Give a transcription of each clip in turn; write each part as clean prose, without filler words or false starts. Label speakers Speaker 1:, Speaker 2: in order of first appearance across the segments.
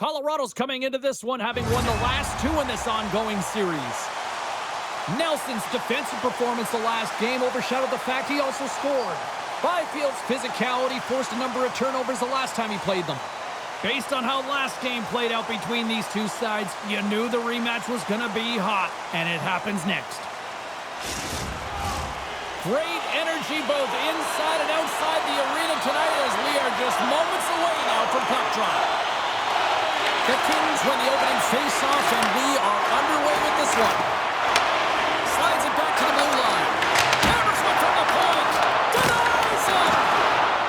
Speaker 1: Colorado's coming into this one having won the last two in this ongoing series. Nelson's defensive performance the last game overshadowed the fact he also scored. Byfield's physicality forced a number of turnovers the last time he played them. Based on how last game played out between these two sides, you knew the rematch was going to be hot, and it happens next. Great energy both inside and outside the arena tonight as we are just moments away now from puck drop. The Kings win the opening face-off, and we are underway with this one. Slides it back to the blue line. Hammers one from the point. Denies it!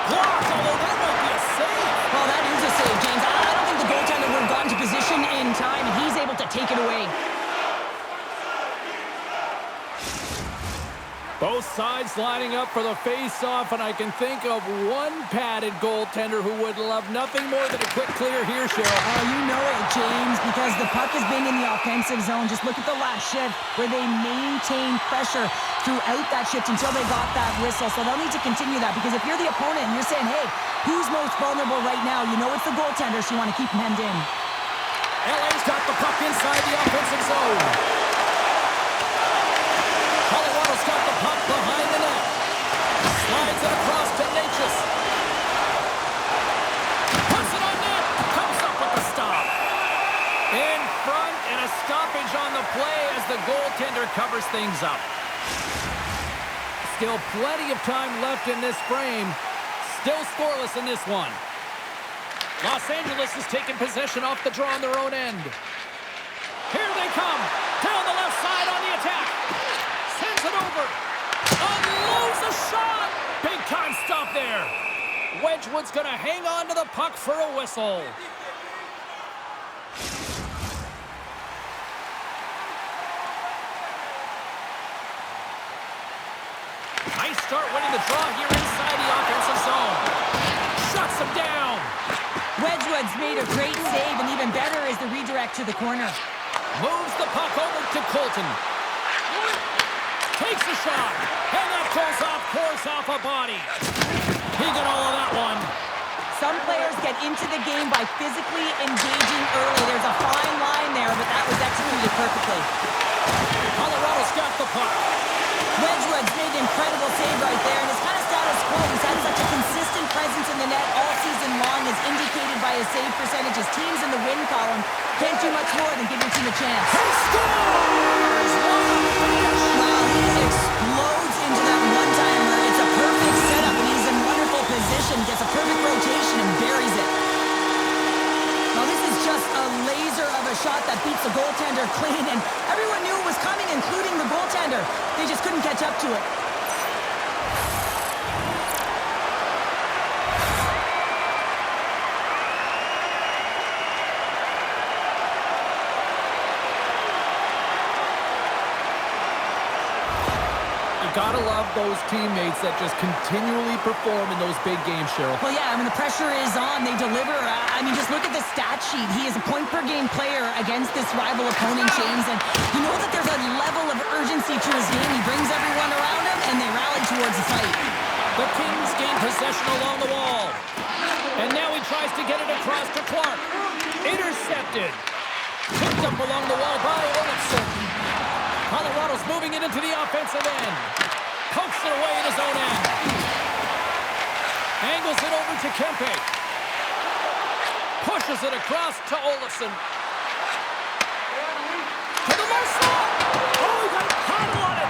Speaker 1: Blocked, although that might be a save.
Speaker 2: Well, that is a save, James. I don't think the goaltender would have gotten to position in time. He's able to take it away.
Speaker 1: Both sides lining up for the face-off, and I can think of one padded goaltender who would love nothing more than a quick clear here, Cheryl.
Speaker 2: Oh, you know it, James, because the puck has been in the offensive zone. Just look at the last shift where they maintained pressure throughout that shift until they got that whistle. So they'll need to continue that, because if you're the opponent and you're saying, hey, who's most vulnerable right now? You know it's the goaltender, so you want to keep him hemmed in.
Speaker 1: LA's got the puck inside the offensive zone. Colorado's got the puck behind the net. Slides it across to Natchez. Puts it on net. Comes up with the stop. In front, and a stoppage on the play as the goaltender covers things up. Still plenty of time left in this frame. Still scoreless in this one. Los Angeles is taking possession off the draw on their own end. Here they come. Down the left side on the attack. Sends it over. Unloads a shot. Big time stop there. Wedgwood's going to hang on to the puck for a whistle. Nice start winning the draw here inside the offensive zone. Shuts him down.
Speaker 2: Wedgwood's made a great save, and even better is the redirect to the corner.
Speaker 1: Moves the puck over to Colton. Takes a shot, and that goes off, pours off a body. He got all of that one.
Speaker 2: Some players get into the game by physically engaging early. There's a fine line there, but that was executed perfectly.
Speaker 1: Colorado's got the puck.
Speaker 2: Wedgwood's made an incredible save right there, and it's kind of status quo. He's had such a consistent presence in the net all season long, as indicated by his save percentages. Teams in the win column can't do much more than give your team a chance.
Speaker 1: He scores!
Speaker 2: Wow, he explodes into that one-timer. It's a perfect setup, and he's in wonderful position. Gets a perfect rotation and buries it. Now, this is just a laser of a shot that beats the goaltender clean, and everyone knew it was coming, including the goaltender. They just couldn't catch up to it.
Speaker 1: Gotta love those teammates that just continually perform in those big games, Cheryl.
Speaker 2: Well, yeah, I mean, the pressure is on. They deliver. I mean, just look at the stat sheet. He is a point-per-game player against this rival opponent, James. And you know that there's a level of urgency to his game. He brings everyone around him, and they rally towards the fight.
Speaker 1: The Kings gain possession along the wall. And now he tries to get it across to Clark. Intercepted. Picked up along the wall by Olofsson. Colorado's moving it into the offensive end. Pokes it away in his own end. Angles it over to Kempe. Pushes it across to Olofsson. To the low slot. Oh, he got a paddle on it.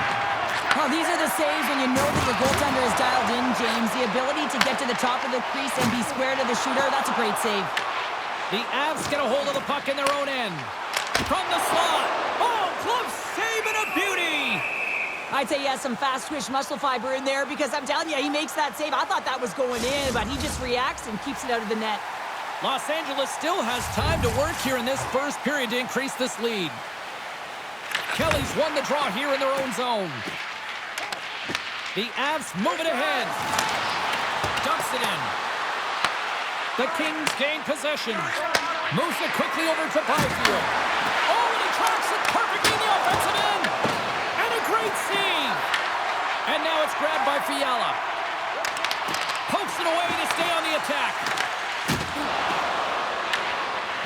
Speaker 2: Well, these are the saves when you know that your goaltender is dialed in, James. The ability to get to the top of the crease and be square to the shooter, that's a great save.
Speaker 1: The Avs get a hold of the puck in their own end. From the slot. Oh, close save and a beauty.
Speaker 2: I'd say he has some fast-twitch muscle fiber in there, because I'm telling you, he makes that save. I thought that was going in, but he just reacts and keeps it out of the net.
Speaker 1: Los Angeles still has time to work here in this first period to increase this lead. Kelly's won the draw here in their own zone. The Avs move it ahead. Dumps it in. The Kings gain possession. Moves it quickly over to Byfield. Oh, and he tracks it perfectly in the offensive end. And a great save. And now it's grabbed by Fiala. Pokes it away to stay on the attack.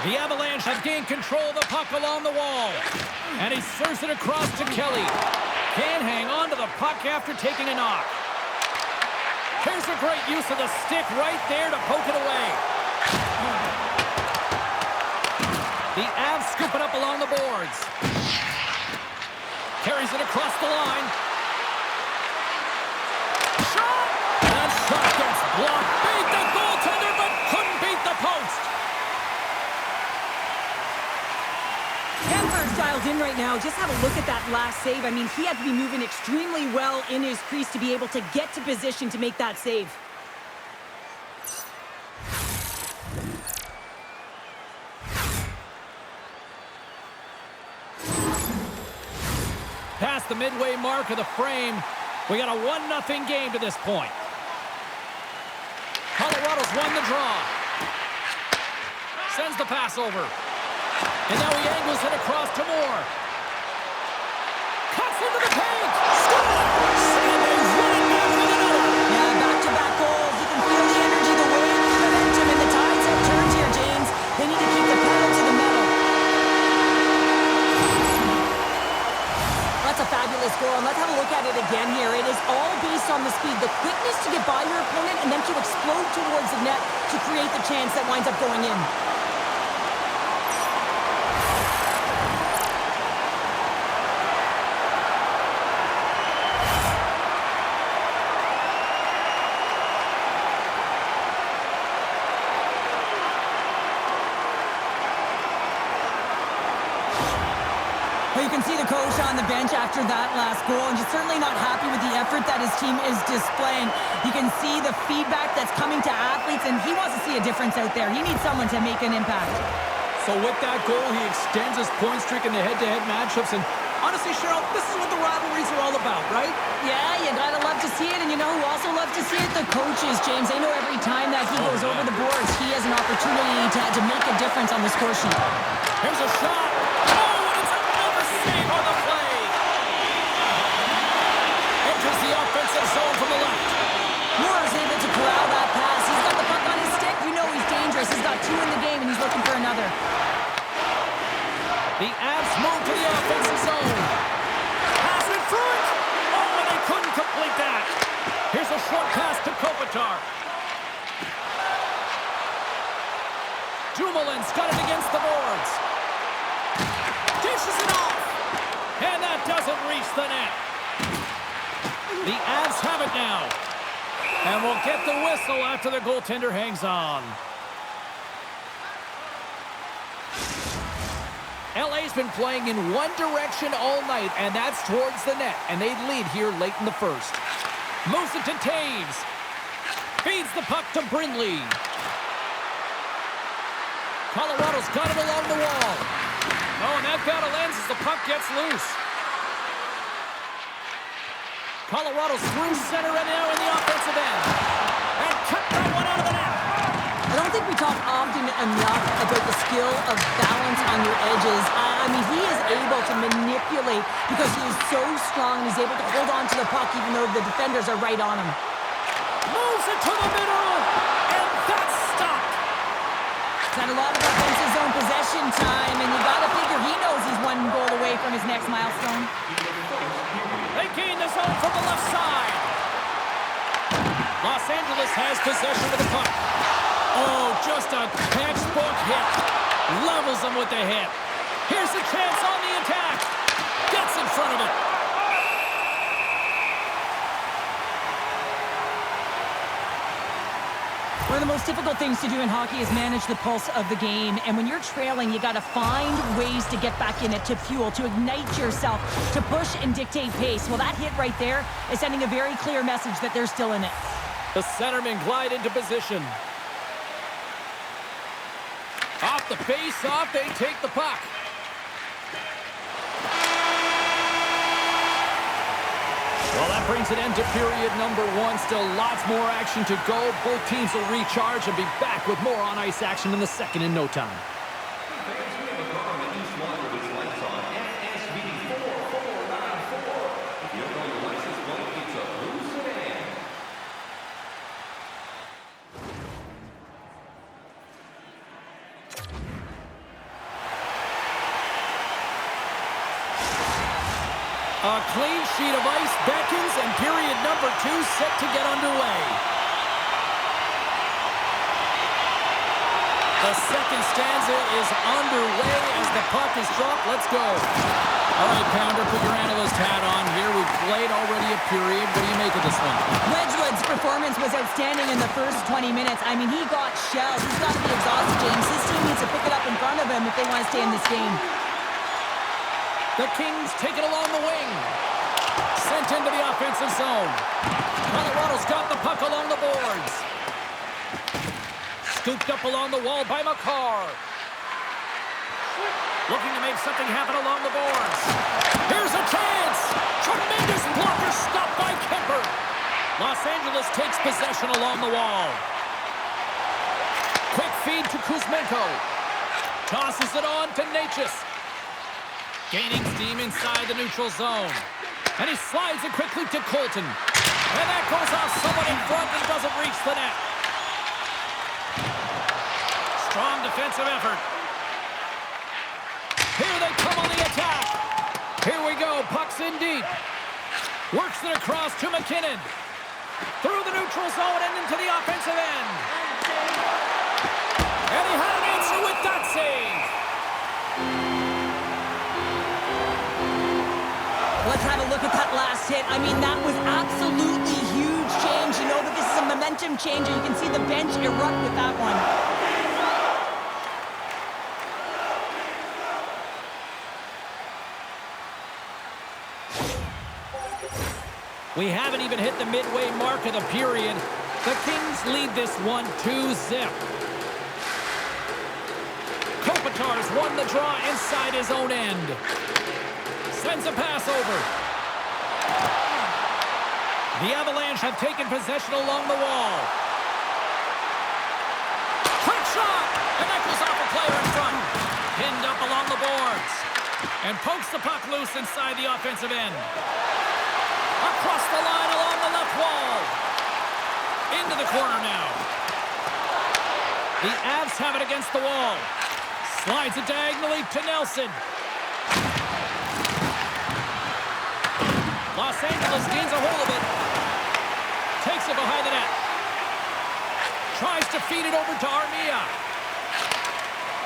Speaker 1: The Avalanche have gained control of the puck along the wall. And he serves it across to Kelly. Can't hang on to the puck after taking a knock. Here's a great use of the stick right there to poke it away. The Avs scoop it up along the boards. Carries it across the line. Shot! That shot gets blocked. Beat the goaltender, but couldn't beat the post.
Speaker 2: Denver's dialed in right now. Just have a look at that last save. I mean, he had to be moving extremely well in his crease to be able to get to position to make that save.
Speaker 1: Past the midway mark of the frame, we got a 1-0 game to this point. Colorado's won the draw. Sends the pass over. And now he angles it across to Moore. Cuts into the paint. Scores! And they run it back with another.
Speaker 2: Yeah, back-to-back goals. You can feel the energy, the wave, the momentum, and the tides have turned here, James. They need to keep the pedal to the metal. That's a fabulous goal, and let's have a look at it again here. It is all based on the speed, the quickness to get by your opponent, and then to explode towards the net to create the chance that winds up going in. Well, you can see the coach on the bench after that last goal, and he's certainly not happy with the effort that his team is displaying. You can see the feedback that's coming to athletes, and he wants to see a difference out there. He needs someone to make an impact.
Speaker 1: So with that goal, he extends his point streak in the head-to-head matchups. And honestly, Cheryl, this is what the rivalries are all about, right?
Speaker 2: Yeah, you gotta love to see it, and you know who also loves to see it? The coaches, James. They know every time that he goes over the boards, he has an opportunity to make a difference on the score sheet.
Speaker 1: Here's a shot. Save on the play. Enters the offensive zone from the left.
Speaker 2: Moore is able to corral that pass. He's got the puck on his stick. You know he's dangerous. He's got 2 in the game, and he's looking for another.
Speaker 1: The Avs move to the offensive zone. Pass in front. Oh, and they couldn't complete that. Here's a short pass to Kopitar. Dumoulin's got it against the boards. Dishes it off. And that doesn't reach the net. The Avs have it now. And we'll get the whistle after the goaltender hangs on. LA's been playing in one direction all night, and that's towards the net. And they lead here late in the first. Moves it to Taves. Feeds the puck to Brindley. Colorado's got it along the wall. Oh, and that battle ends as the puck gets loose. Colorado's through center and now in the offensive end. And cut that one out of the net.
Speaker 2: I don't think we talk often enough about the skill of balance on your edges. I mean, he is able to manipulate because he is so strong. He's able to hold on to the puck even though the defenders are right on him.
Speaker 1: Moves it to the middle. And that's stopped.
Speaker 2: He's had a lot of offensive zone possession time, and you gotta figure he knows he's 1 goal away from his next milestone.
Speaker 1: They gain the zone from the left side. Los Angeles has possession of the puck. Oh, just a textbook hit. Levels them with the hit. Here's a chance on the attack. Gets in front of it.
Speaker 2: One of the most difficult things to do in hockey is manage the pulse of the game. And when you're trailing, you got to find ways to get back in it, to fuel, to ignite yourself, to push and dictate pace. Well, that hit right there is sending a very clear message that they're still in it.
Speaker 1: The centermen glide into position. Off the face-off, they take the puck. Well, that brings an end to period number 1. Still lots more action to go. Both teams will recharge and be back with more on-ice action in the second in no time. A clean sheet of ice beckons, and period number 2 set to get underway. The second stanza is underway as the puck is dropped. Let's go. All right, Pounder, put your analyst hat on here. We've played already a period. What do you make of this one?
Speaker 2: Wedgwood's performance was outstanding in the first 20 minutes. I mean, he got shelled. He's got to be exhausted, James. His team needs to pick it up in front of him if they want to stay in this game.
Speaker 1: The Kings take it along the wing. Sent into the offensive zone. Colorado's got the puck along the boards. Scooped up along the wall by Makar. Looking to make something happen along the boards. Here's a chance. Tremendous blocker stopped by Kemper. Los Angeles takes possession along the wall. Quick feed to Kuzmenko. Tosses it on to Natchez. Gaining steam inside the neutral zone. And he slides it quickly to Colton. And that goes off someone in front and doesn't reach the net. Strong defensive effort. Here they come on the attack. Here we go. Puck's in deep. Works it across to McKinnon. Through the neutral zone and into the offensive end. And he had an answer with that save.
Speaker 2: Let's have a look at that last hit. I mean, that was absolutely huge change. You know that this is a momentum changer. You can see the bench erupt with that one.
Speaker 1: We haven't even hit the midway mark of the period. The Kings lead this one 2-0. Kopitar's won the draw inside his own end. Sends a pass over. The Avalanche have taken possession along the wall. Quick shot! And that goes off a player in front. Pinned up along the boards. And pokes the puck loose inside the offensive end. Across the line along the left wall. Into the corner now. The Avs have it against the wall. Slides it diagonally to Nelson. Los Angeles gains a hold of it. Takes it behind the net. Tries to feed it over to Armia.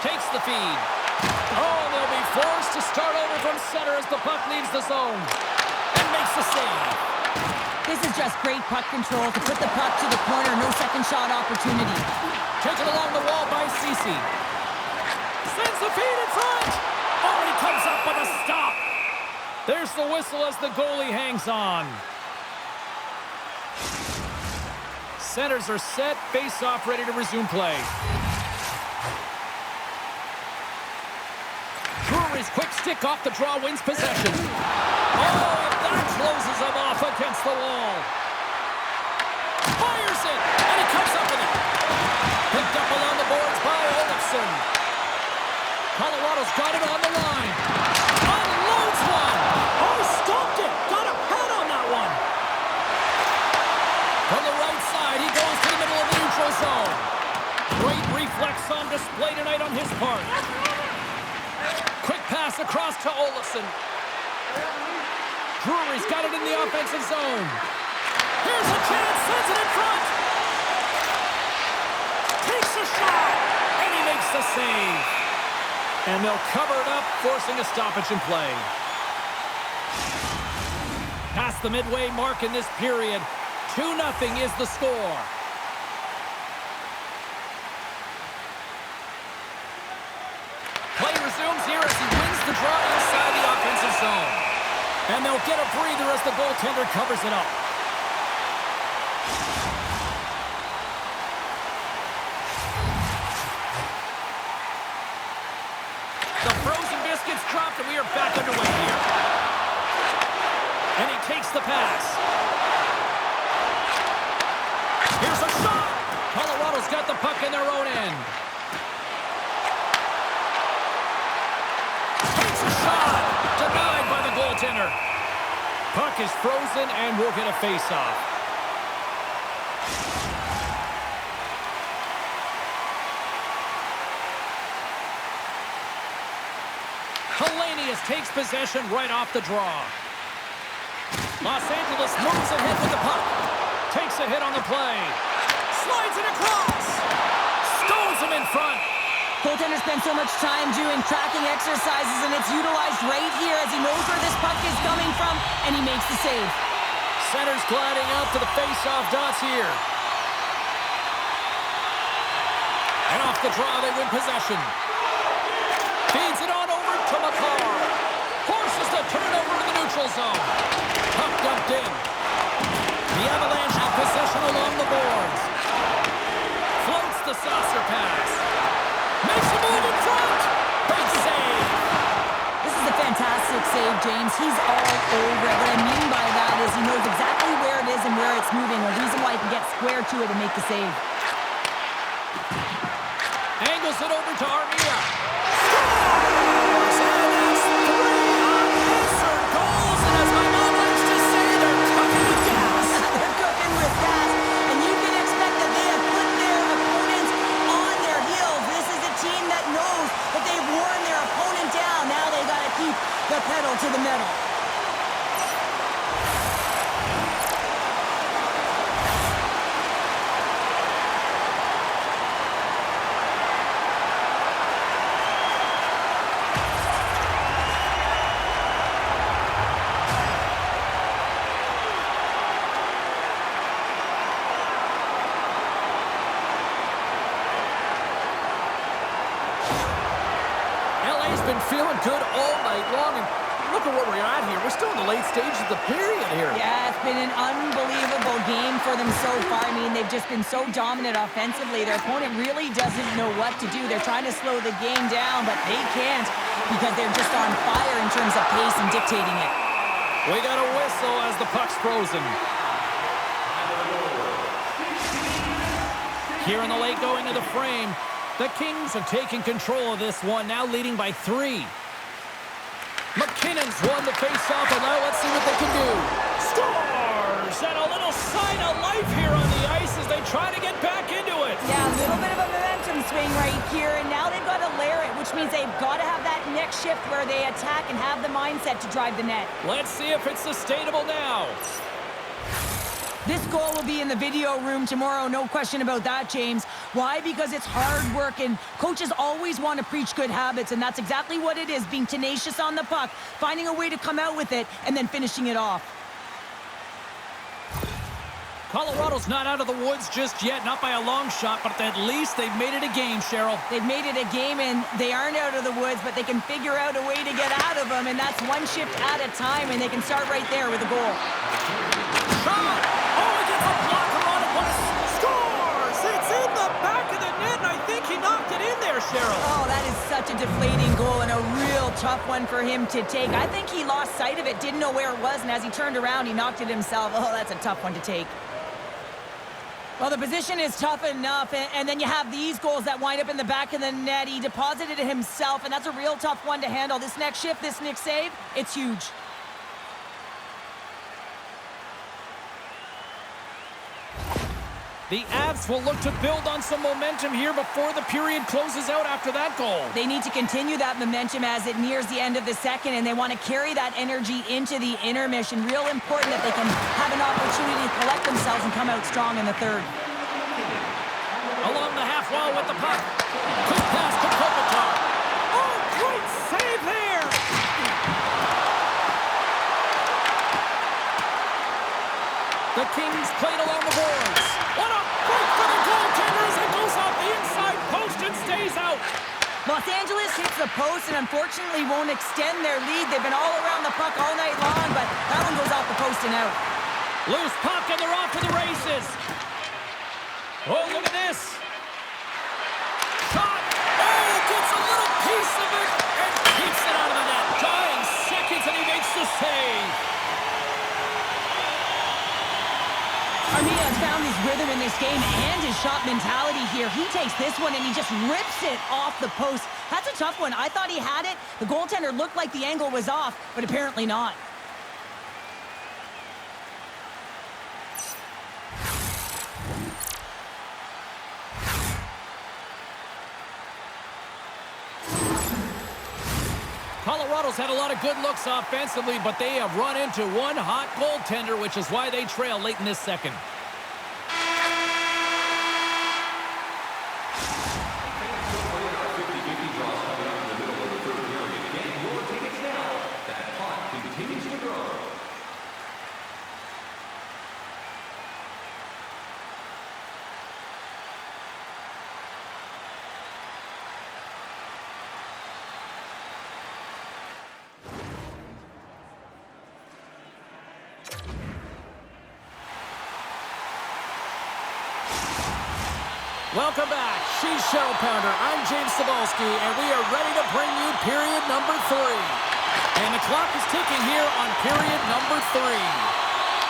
Speaker 1: Takes the feed. Oh, they'll be forced to start over from center as the puck leaves the zone. And makes the save.
Speaker 2: This is just great puck control to put the puck to the corner. No second shot opportunity.
Speaker 1: Taken along the wall by Ceci. Sends the feed in front. Oh, and he comes up with a stop. There's the whistle as the goalie hangs on. Centers are set. Face-off ready to resume play. Drury's quick stick off the draw wins possession. Oh, and that closes him off against the wall. Fires it, and he comes up with it. Picked up along the boards by Olofsson. Colorado's got it on the line. Unloads one. Oh, stopped it. Got a head on that one. From the right side, he goes to the middle of the neutral zone. Great reflex on display tonight on his part. Quick pass across to Olofsson. Drury's got it in the offensive zone. Here's a chance, sends it in front. Takes a shot, and he makes the save. And they'll cover it up, forcing a stoppage in play. Past the midway mark in this period, 2-0 is the score. Play resumes here as he wins the draw inside the offensive zone. And they'll get a breather as the goaltender covers it up. The frozen biscuits dropped, and we are back underway here. And he takes the pass. Here's a shot. Colorado's got the puck in their own end. Takes a shot. Denied by the goaltender. Puck is frozen, and we'll get a face-off. Hellenius takes possession right off the draw. Los Angeles moves ahead with the puck. Takes a hit on the play. Slides it across. Stones him in front.
Speaker 2: Goaltender spends so much time doing tracking exercises, and it's utilized right here as he knows where this puck is coming from, and he makes the save.
Speaker 1: Center's gliding out to the face-off dots here. And off the draw, they win possession. Feeds it on over to McCarr. Forces the turnover in the neutral zone. Puck dumped in. The Avalanche have possession along the boards. Floats the saucer pass. Makes a move in front. Big save.
Speaker 2: This is a fantastic save, James. He's all over it. What I mean by that is he knows exactly where it is and where it's moving. A reason why he can get square to it and make the save.
Speaker 1: Angles it over to Armia.
Speaker 2: The pedal to the metal.
Speaker 1: LA's been feeling good all night long, and look at where we're at here. We're still in the late stages of the period here.
Speaker 2: Yeah, it's been an unbelievable game for them so far. I mean, they've just been so dominant offensively. Their opponent really doesn't know what to do. They're trying to slow the game down, but they can't because they're just on fire in terms of pace and dictating it.
Speaker 1: We got a whistle as the puck's frozen. Here in the late going of the frame, the Kings have taken control of this one, now leading by 3. McKinnon's won the face-off, and now let's see what they can do. Scores! And a little sign of life here on the ice as they try to get back into it.
Speaker 2: Yeah, a little bit of a momentum swing right here, and now they've got to layer it, which means they've got to have that next shift where they attack and have the mindset to drive the net.
Speaker 1: Let's see if it's sustainable now.
Speaker 2: This goal will be in the video room tomorrow, no question about that, James. Why? Because it's hard work, and coaches always want to preach good habits, and that's exactly what it is, being tenacious on the puck, finding a way to come out with it, and then finishing it off.
Speaker 1: Colorado's not out of the woods just yet, not by a long shot, but at least they've made it a game, Cheryl.
Speaker 2: They've made it a game, and they aren't out of the woods, but they can figure out a way to get out of them, and that's one shift at a time, and they can start right there with a goal.
Speaker 1: Shot! Oh, he gets a blocker on it, but scores! It's in the back of the net, and I think he knocked it in there, Cheryl.
Speaker 2: Oh, that is such a deflating goal and a real tough one for him to take. I think he lost sight of it, didn't know where it was, and as he turned around, he knocked it himself. Oh, that's a tough one to take. Well, the position is tough enough, and then you have these goals that wind up in the back of the net. He deposited it himself, and that's a real tough one to handle. This next shift, this next save, it's huge.
Speaker 1: The Avs will look to build on some momentum here before the period closes out after that goal.
Speaker 2: They need to continue that momentum as it nears the end of the second, and they want to carry that energy into the intermission. Real important that they can have an opportunity to collect themselves and come out strong in the third.
Speaker 1: Along the half wall with the puck. Quick pass to Kopitar. Oh, great save there! The Kings played along the boards. What a break for the goaltender as it goes off the inside post and stays out.
Speaker 2: Los Angeles hits the post and unfortunately won't extend their lead. They've been all around the puck all night long, but that one goes off the post and out.
Speaker 1: Loose puck and they're off to the races. Oh, look at this. Shot. Oh, gets a little piece of it and keeps it out of the net. Dying seconds and he makes the save.
Speaker 2: Armia has found his rhythm in this game and his shot mentality here. He takes this one and he just rips it off the post. That's a tough one. I thought he had it. The goaltender looked like the angle was off, but apparently not.
Speaker 1: Colorado's had a lot of good looks offensively, but they have run into one hot goaltender, which is why they trail late in this second. Welcome back. She's Shuttle Pounder. I'm James Cebulski, and we are ready to bring you period number 3. And the clock is ticking here on period number 3.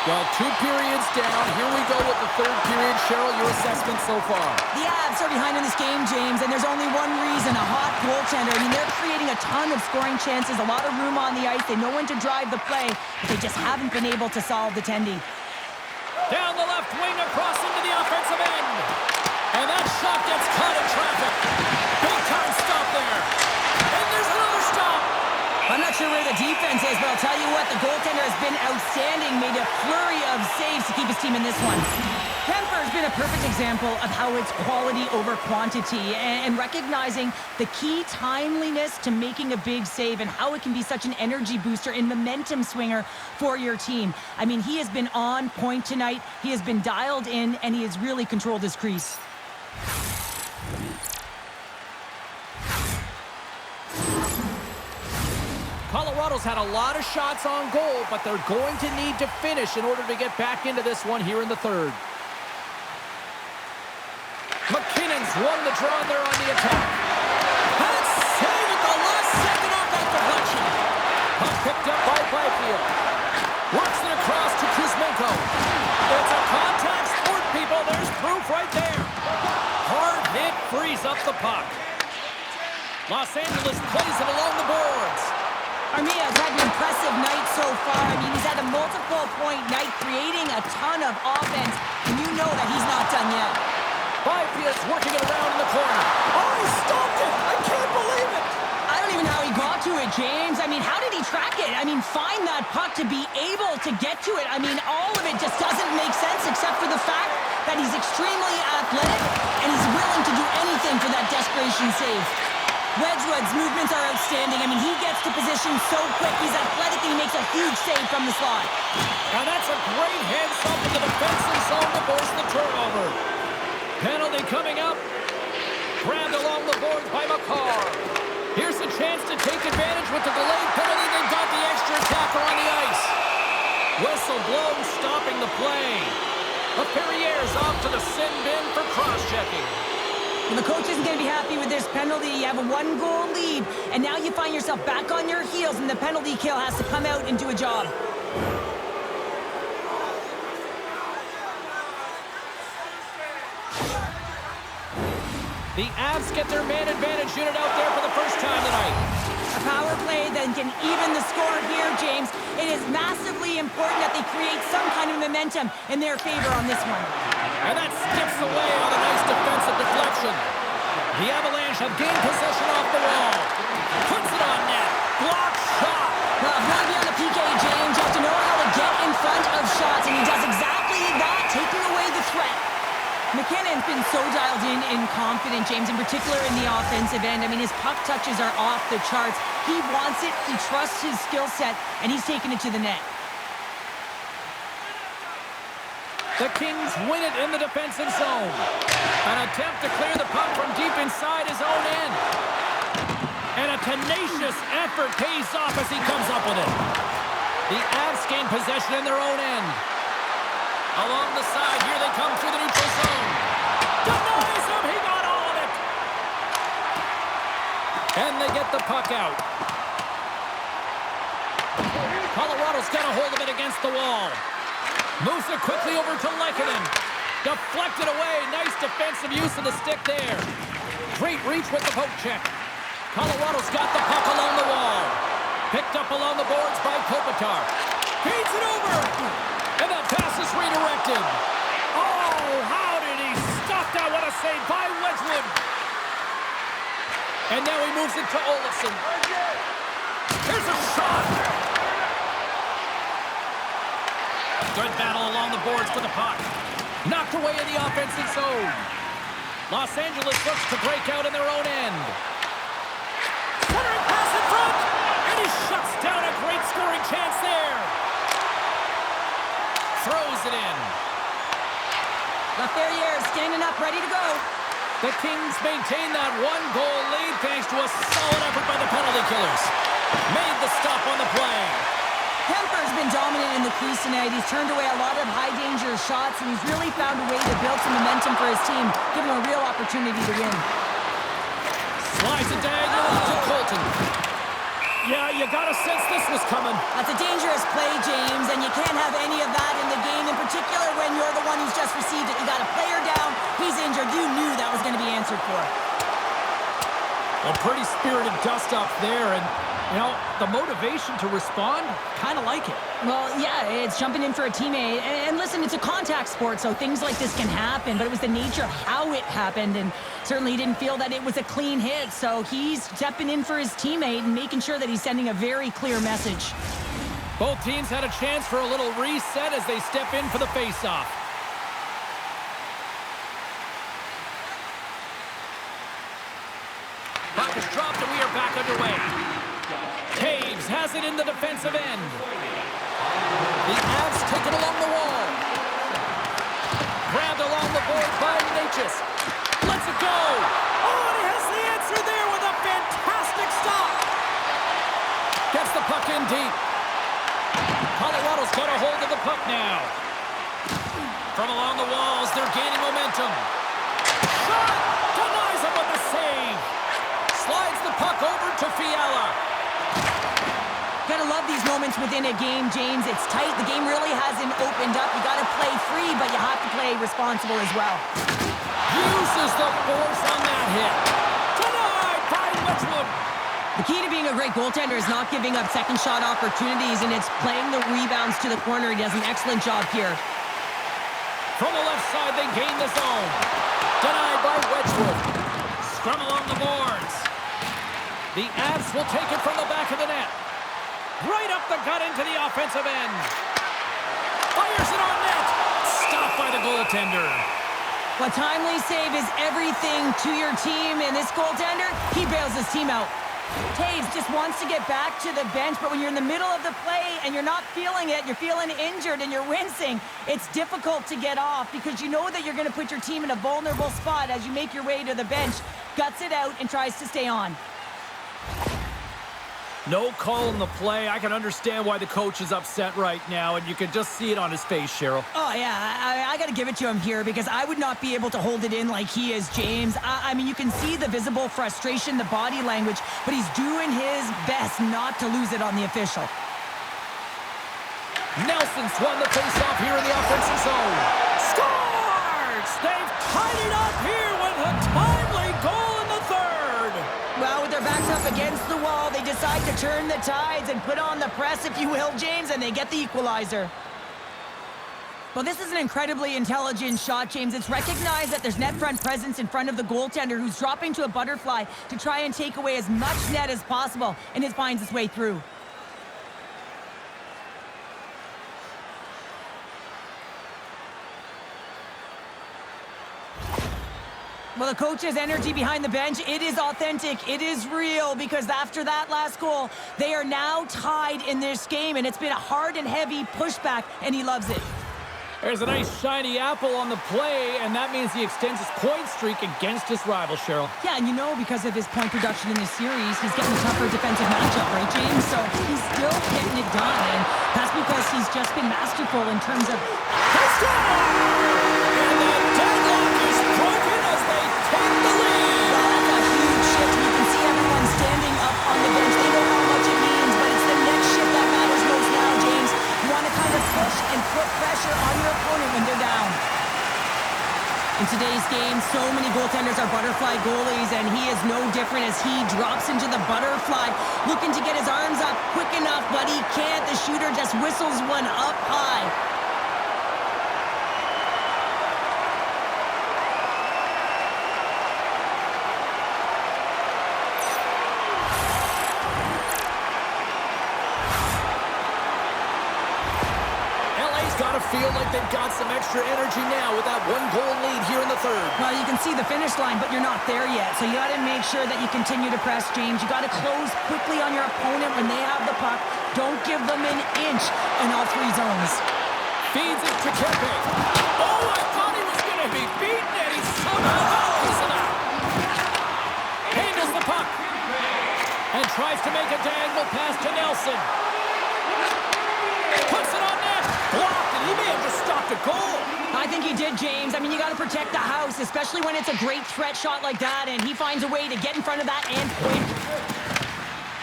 Speaker 1: Well, 2 periods down. Here we go with the 3rd period. Cheryl, your assessment so far?
Speaker 2: The Avs are behind in this game, James, and there's only one reason, a hot goaltender. I mean, they're creating a ton of scoring chances, a lot of room on the ice. They know when to drive the play, but they just haven't been able to solve the tendy.
Speaker 1: Down the left wing, across into the offensive end. And that shot gets caught in traffic. Big time stop there. And there's another stop.
Speaker 2: I'm not sure where the defense is, but I'll tell you what, the goaltender has been outstanding, made a flurry of saves to keep his team in this one. Kemper's been a perfect example of how it's quality over quantity and recognizing the key timeliness to making a big save and how it can be such an energy booster and momentum swinger for your team. I mean, he has been on point tonight. He has been dialed in, and he has really controlled his crease.
Speaker 1: Colorado's had a lot of shots on goal, but they're going to need to finish in order to get back into this one here in the 3rd. McKinnon's won the draw there on the attack. And save at the last second off that deflection. Puck picked up by Byfield. Works it across to Kuzmenko. It's a contact sport, people. There's proof right there. Hard hit frees up the puck. Los Angeles plays it along the boards.
Speaker 2: Armia's had an impressive night so far. I mean, he's had a multiple-point night, creating a ton of offense, and you know that he's not done yet.
Speaker 1: Byfield's working it around in the corner. Oh, he stopped it! I can't believe it!
Speaker 2: I don't even know how he got to it, James. I mean, how did he track it? I mean, find that puck to be able to get to it. I mean, all of it just doesn't make sense except for the fact that he's extremely athletic and he's willing to do anything for that desperation save. Wedgwood's movements are outstanding. I mean, he gets to position so quick. He's athletic and he makes a huge save from the slot.
Speaker 1: Now that's a great heads-up in the defensive zone to force the turnover. Penalty coming up. Grabbed along the boards by McCarr. Here's a chance to take advantage with the delayed penalty. They've got the extra attacker on the ice. Whistle blown, stopping the play. Perrier's off to the sin bin for cross-checking.
Speaker 2: Well, the coach isn't going to be happy with this penalty. You have a 1-goal lead, and now you find yourself back on your heels, and the penalty kill has to come out and do a job.
Speaker 1: The Avs get their man advantage unit out there for the first time tonight.
Speaker 2: A power play that can even the score here, James. It is massively important that they create some kind of momentum in their favor on this one.
Speaker 1: And that skips away on a nice defensive deflection. The Avalanche have gained possession off the wall. Puts it on net. Block shot.
Speaker 2: Well, if you want to be on the PK, James, you have to know how to get in front of shots, and he does exactly that, taking away the threat. McKinnon's been so dialed in and confident, James, in particular in the offensive end. I mean, his puck touches are off the charts. He wants it, he trusts his skill set, and he's taking it to the net.
Speaker 1: The Kings win it in the defensive zone. An attempt to clear the puck from deep inside his own end. And a tenacious effort pays off as he comes up with it. The Avs gain possession in their own end. Along the side, here they come through the neutral zone. Denies him, he got all of it. And they get the puck out. Colorado's got a hold of it against the wall. Moves it quickly over to Lehkonen. Deflected away. Nice defensive use of the stick there. Great reach with the poke check. Colorado's got the puck along the wall. Picked up along the boards by Kopitar. Feeds it over. And that pass is redirected. Oh, how did he stop that? What a save by Wedgwood. And now he moves it to Olofsson. Here's a shot. Good battle along the boards for the puck. Knocked away in the offensive zone. Los Angeles looks to break out in their own end. Centering pass in front. And he shuts down a great scoring chance there. Throws it in.
Speaker 2: Lafreniere standing up, ready to go.
Speaker 1: The Kings maintain that one-goal lead thanks to a solid effort by the penalty killers. Made the stop on the play.
Speaker 2: Kemper's been dominant in the crease tonight. He's turned away a lot of high-danger shots, and he's really found a way to build some momentum for his team, give him a real opportunity to win.
Speaker 1: Slides it diagonally to Colton. Yeah, you got a sense this was coming.
Speaker 2: That's a dangerous play, James, and you can't have any of that in the game, in particular when you're the one who's just received it. You got a player down, he's injured. You knew that was going to be answered for.
Speaker 1: Well, pretty spirited dust-up there, and, you know, the motivation to respond, kind of like it.
Speaker 2: Well, yeah, it's jumping in for a teammate. And listen, it's a contact sport, so things like this can happen, but it was the nature of how it happened, and certainly he didn't feel that it was a clean hit, so he's stepping in for his teammate and making sure that he's sending a very clear message.
Speaker 1: Both teams had a chance for a little reset as they step in for the face-off. Puck is dropped and we are back underway. Taves has it in the defensive end. The Avs take it along the wall. Grabbed along the board by Natchez. Lets it go. Oh, and he has the answer there with a fantastic stop. Gets the puck in deep. Colorado's got a hold of the puck now. From along the walls, they're gaining momentum. Shot! Denies him with the save. Slides the puck over to Fiala.
Speaker 2: Gotta love these moments within a game, James. It's tight. The game really hasn't opened up. You gotta play free, but you have to play responsible as well.
Speaker 1: Uses the force on that hit. Denied by Wedgwood.
Speaker 2: The key to being a great goaltender is not giving up second shot opportunities, and it's playing the rebounds to the corner. He does an excellent job here.
Speaker 1: From the left side, they gain the zone. Denied by Wedgwood. Scrum along the boards. The Avs will take it from the back of the net. Right up the gut into the offensive end. Fires it on net. Stopped by the goaltender.
Speaker 2: A timely save is everything to your team, and this goaltender, he bails his team out. Taves just wants to get back to the bench, but when you're in the middle of the play and you're not feeling it, you're feeling injured and you're wincing, it's difficult to get off because you know that you're going to put your team in a vulnerable spot as you make your way to the bench, guts it out, and tries to stay on.
Speaker 1: No call in the play. I can understand why the coach is upset right now, and you can just see it on his face, Cheryl.
Speaker 2: Oh, yeah, I got to give it to him here because I would not be able to hold it in like he is, James. I mean, you can see the visible frustration, the body language, but he's doing his best not to lose it on the official.
Speaker 1: Nelson's won the faceoff here in the offensive zone. Scores! They've tied it up here with a timely goal in the third.
Speaker 2: Well, with their backs up against the wall, they decide to turn the tides and put on the press, if you will, James, and they get the equalizer. Well, this is an incredibly intelligent shot, James. It's recognized that there's net front presence in front of the goaltender who's dropping to a butterfly to try and take away as much net as possible, and it finds its way through. Well, the coach's energy behind the bench, it is authentic, it is real, because after that last goal, they are now tied in this game, and it's been a hard and heavy pushback, and he loves it.
Speaker 1: There's a nice shiny apple on the play, and that means he extends his point streak against his rival, Cheryl.
Speaker 2: Yeah, and you know, because of his point production in this series, he's getting a tougher defensive matchup, right, James? So he's still getting it done, and that's because he's just been masterful in terms of...
Speaker 1: And the deadlock is broken as they take the lead.
Speaker 2: Well, that's a huge shift. You can see everyone standing up on the bench. They know how much it means, but it's the next shift that matters most now, James. You want to kind of push and put pressure on your opponent when they're down. In today's game, so many goaltenders are butterfly goalies, and he is no different as he drops into the butterfly, looking to get his arms up quick enough, but he can't. The shooter just whistles one up high.
Speaker 1: feel like they've got some extra energy now with that one-goal lead here in the third.
Speaker 2: Well, you can see the finish line, but you're not there yet. So you got to make sure that you continue to press, James. You got to close quickly on your opponent when they have the puck. Don't give them an inch in all three zones.
Speaker 1: Feeds it to Kempe. Oh, I thought he was going to be beaten, and he somehow got a piece of that. Handles the puck. And tries to make a diagonal pass to Nelson. Puts it on net. Blocked, and he may have just stopped a goal.
Speaker 2: I think he did, James. I mean, you got to protect the house, especially when it's a great threat shot like that, and he finds a way to get in front of that and point.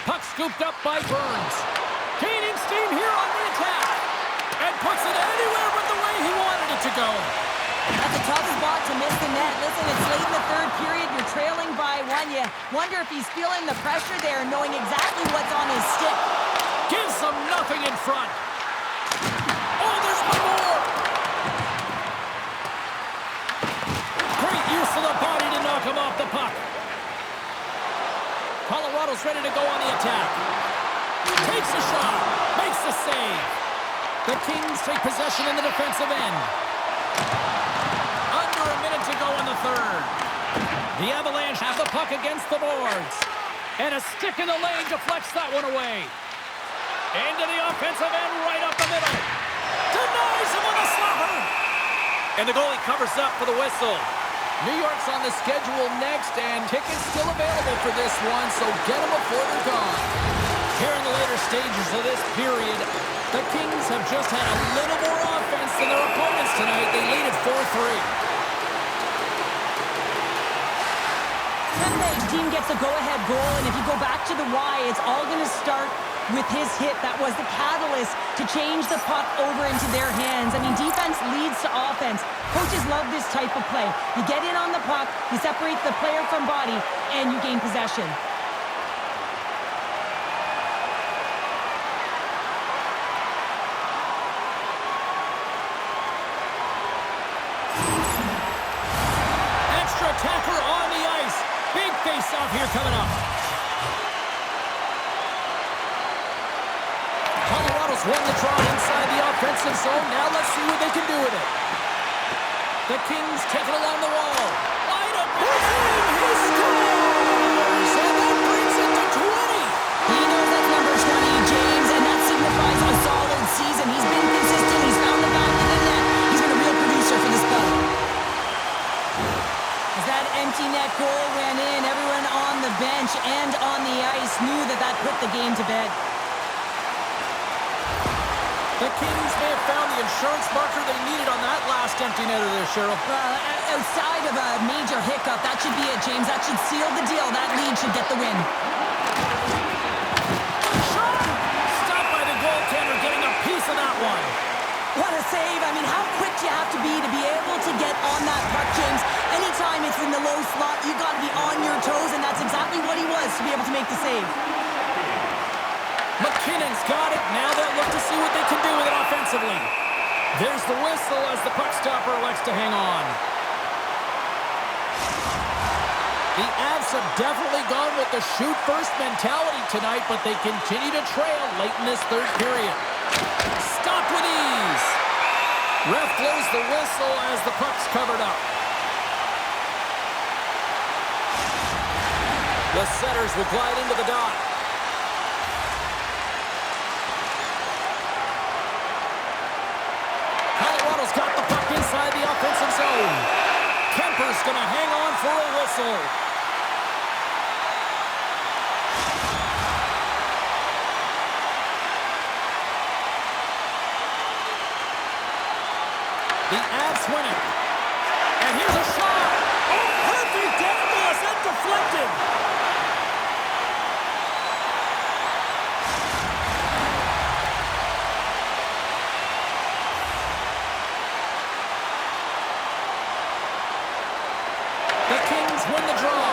Speaker 1: Puck scooped up by Burns. Gaining steam here on the attack. And puts it anywhere but the way he wanted it to go.
Speaker 2: That's a tough spot to miss the net. Listen, it's late in the third period. You're trailing by one. You wonder if he's feeling the pressure there, knowing exactly what's on his stick.
Speaker 1: Gives them nothing in front. Oh, there's one more. Great use of the body to knock him off the puck. Colorado's ready to go on the attack. Takes a shot. Makes the save. The Kings take possession in the defensive end. Under a minute to go in the third. The Avalanche have the puck against the boards. And a stick in the lane deflects that one away. Into the offensive end, right up the middle. Denies him on the slapper. And the goalie covers up for the whistle. New York's on the schedule next, and tickets still available for this one, so get them before they're gone. Here in the later stages of this period, the Kings have just had a little more offense than their opponents tonight. They lead at 4-3.
Speaker 2: Each team gets a go-ahead goal, and if you go back to the why, it's all going to start with his hit. That was the catalyst to change the puck over into their hands. I mean, defense leads to offense. Coaches love this type of play. You get in on the puck, you separate the player from body, and you gain possession.
Speaker 1: Extra attacker on the ice. Big face-off here coming up. Colorado's won the draw inside the offensive zone. Now let's see what they can do with it. The Kings take it along the wall. Wide open. He scores! And that brings it to 20.
Speaker 2: He knows that's number 20, James, and that signifies a solid season. He's been consistent. He's found the back of the net. He's been a real producer for this club. As that empty net goal went in, everyone on the bench and on the ice knew that that put the game to bed.
Speaker 1: The Kings may have found the insurance marker they needed on that last empty netter there, Cheryl.
Speaker 2: Well, outside of a major hiccup, that should be it, James. That should seal the deal. That lead should get the win.
Speaker 1: Shot! Stopped by the goaltender, getting a piece of that one.
Speaker 2: What a save. I mean, how quick do you have to be able to get on that puck, James? Anytime it's in the low slot, you got to be on your toes, and that's exactly what he was to be able to make the save.
Speaker 1: McKinnon's got it. Now they'll look to see what they can do with it offensively. There's the whistle as the puck stopper elects to hang on. The Avs have definitely gone with the shoot-first mentality tonight, but they continue to trail late in this third period. Stopped with ease. Ref blows the whistle as the puck's covered up. The setters will glide into the dot. Colorado's got the puck inside the offensive zone. Kemper's going to hang on for a whistle. The Avs win it. And here's a shot. Oh, perfect angle as that deflected. The Kings win the draw.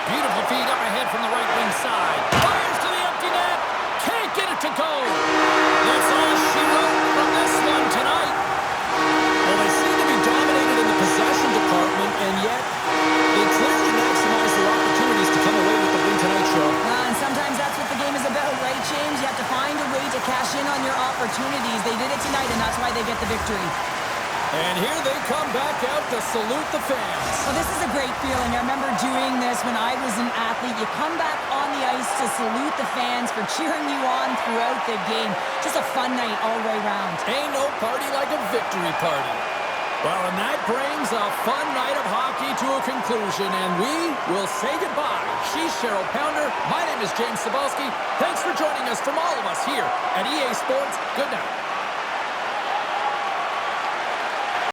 Speaker 1: Beautiful feed up ahead from the right wing side. Fires to the empty net. Can't get it to go. That's all she wrote from this one tonight.
Speaker 2: that's why they get the victory.
Speaker 1: And here they come back out to salute the fans.
Speaker 2: Well, this is a great feeling. I remember doing this when I was an athlete. You come back on the ice to salute the fans for cheering you on throughout the game. Just a fun night all the way around.
Speaker 1: Ain't no party like a victory party. Well, and that brings a fun night of hockey to a conclusion, and we will say goodbye. She's Cheryl Pounder. My name is James Cebulski. Thanks for joining us from all of us here at EA Sports. Good night.